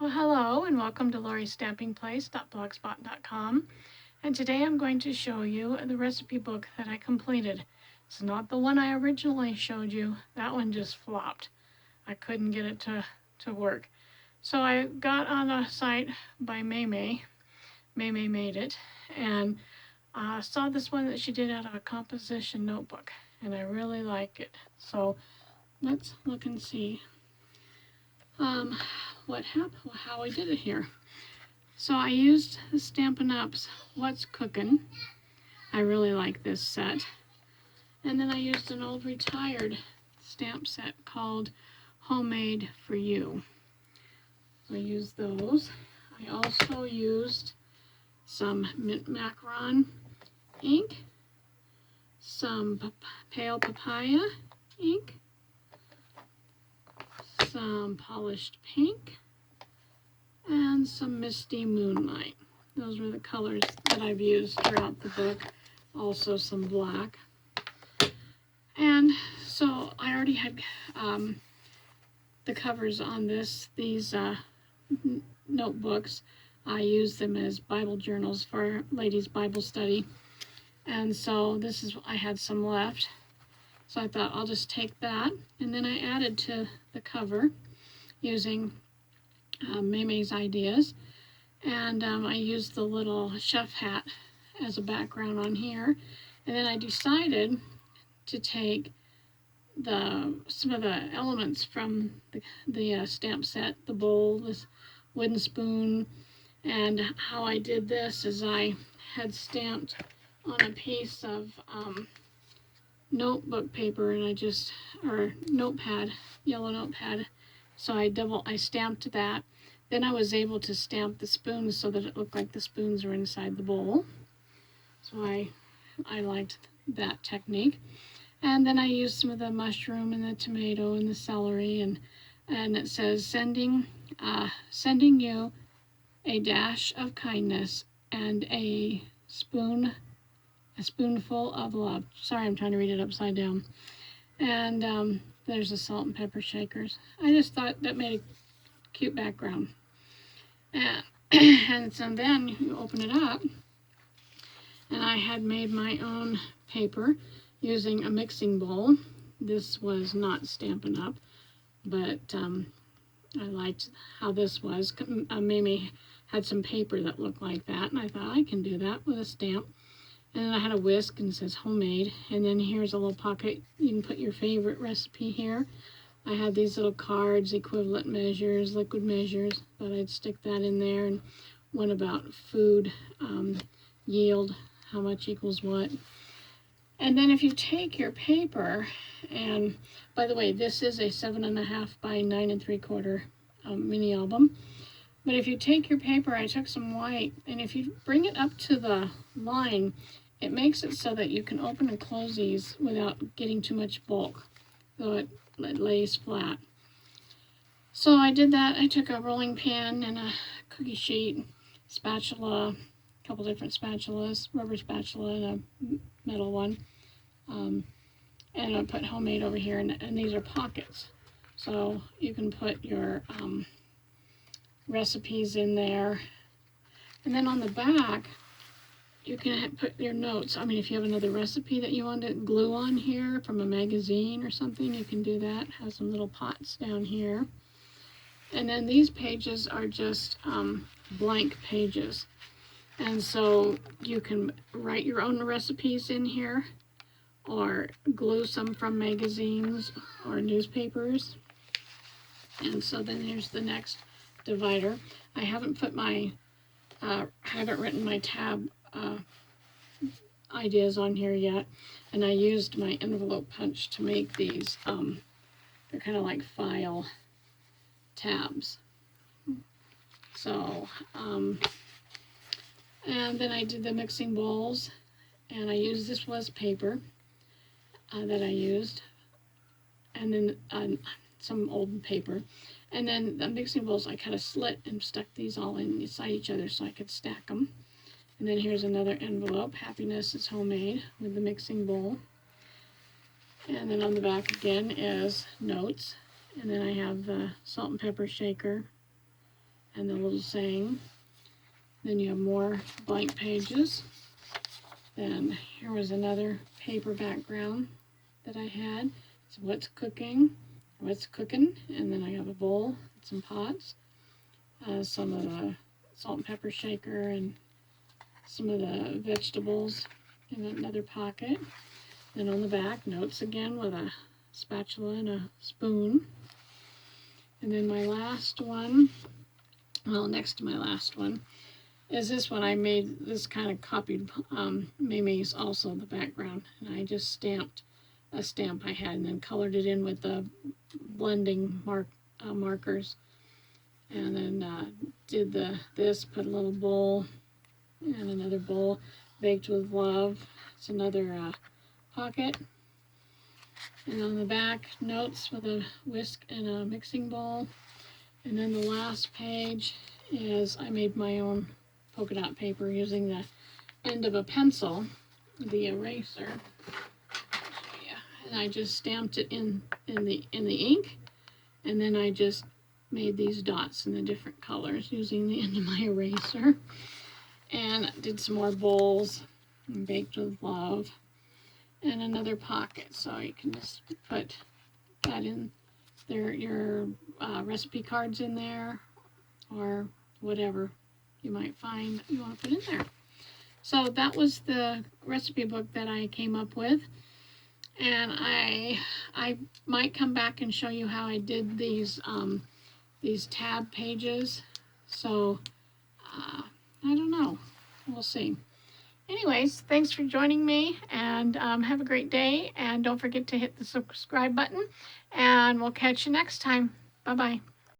Well, hello and welcome to LoriStampingPlace.blogspot.com. And today I'm going to show you the recipe book that I completed. It's not the one I originally showed you. That one just flopped. I couldn't get it to work. So I got on a site by Maymay. Maymay made it. And saw this one that she did out of a composition notebook. And I really like it. So let's look and see what happened, how I did it here. So I used the Stampin' Up's What's Cookin'. I really like this set. And then I used an old retired stamp set called Homemade for You. So I used those. I also used some mint macaron ink, some pale papaya ink, some polished pink, and some misty moonlight. Those were the colors that I've used throughout the book. Also some black. And so I already had the covers on these notebooks. I use them as Bible journals for ladies' Bible study. And so I had some left. So I thought I'll just take that. And then I added to the cover using Maymay's ideas. And I used the little chef hat as a background on here. And then I decided to take some of the elements from the stamp set, the bowl, this wooden spoon. And how I did this is I had stamped on a piece of notebook paper, and or notepad, yellow notepad. So I stamped that. Then I was able to stamp the spoons so that it looked like the spoons were inside the bowl. So I liked that technique. And then I used some of the mushroom and the tomato and the celery, and it says sending you a dash of kindness and a spoonful of love. Sorry, I'm trying to read it upside down. And there's the salt and pepper shakers. I just thought that made a cute background. And so then you open it up, and I had made my own paper using a mixing bowl. This was not Stampin' Up, but I liked how this was. Mamie had some paper that looked like that, and I thought I can do that with a stamp. And then I had a whisk, and it says homemade. And then here's a little pocket. You can put your favorite recipe here. I had these little cards, equivalent measures, liquid measures, but I'd stick that in there, and one about food yield, how much equals what. And then if you take your paper, and by the way, this is a 7.5 by 9 3/4 mini album. But if you take your paper, I took some white, and if you bring it up to the line, it makes it so that you can open and close these without getting too much bulk, so it lays flat. So I did that. I took a rolling pin and a cookie sheet, spatula, a couple different spatulas, rubber spatula and a metal one. And I put homemade over here, and these are pockets. So you can put your recipes in there. And then on the back, you can put your notes. I mean, if you have another recipe that you want to glue on here from a magazine or something, you can do that. Have some little pots down here. And then these pages are just blank pages. And so you can write your own recipes in here, or glue some from magazines or newspapers. And so then here's the next divider. I haven't put haven't written my tab ideas on here yet, and I used my envelope punch to make these. They're kind of like file tabs. So, and then I did the mixing bowls, and this was paper that I used, and then some old paper. And then the mixing bowls, I cut a slit and stuck these all inside each other so I could stack them. And then here's another envelope. Happiness is homemade with the mixing bowl. And then on the back again is notes. And then I have the salt and pepper shaker and the little saying. Then you have more blank pages. Then here was another paper background that I had. So what's cooking, and then I have a bowl, some pots, some of the salt and pepper shaker, and some of the vegetables in another pocket. Then on the back, notes again with a spatula and a spoon. And then my last one, well, next to my last one, is this one. I made this kind of copied Mimi's also the background, and I just stamped a stamp I had and then colored it in with the blending markers, and then did this, put a little bowl and another bowl, baked with love. It's another pocket, and on the back, notes with a whisk and a mixing bowl. And then the last page is I made my own polka dot paper using the end of a pencil, the eraser. Yeah, and I just stamped it in the ink, and then I just made these dots in the different colors using the end of my eraser. And did some more bowls and baked with love, and another pocket, so you can just put that in there, your recipe cards in there, or whatever you might find you want to put in there. So that was the recipe book that I came up with, and I might come back and show you how I did these tab pages. So I don't know, we'll see. Anyways, thanks for joining me, and have a great day, and don't forget to hit the subscribe button, and we'll catch you next time. Bye-bye.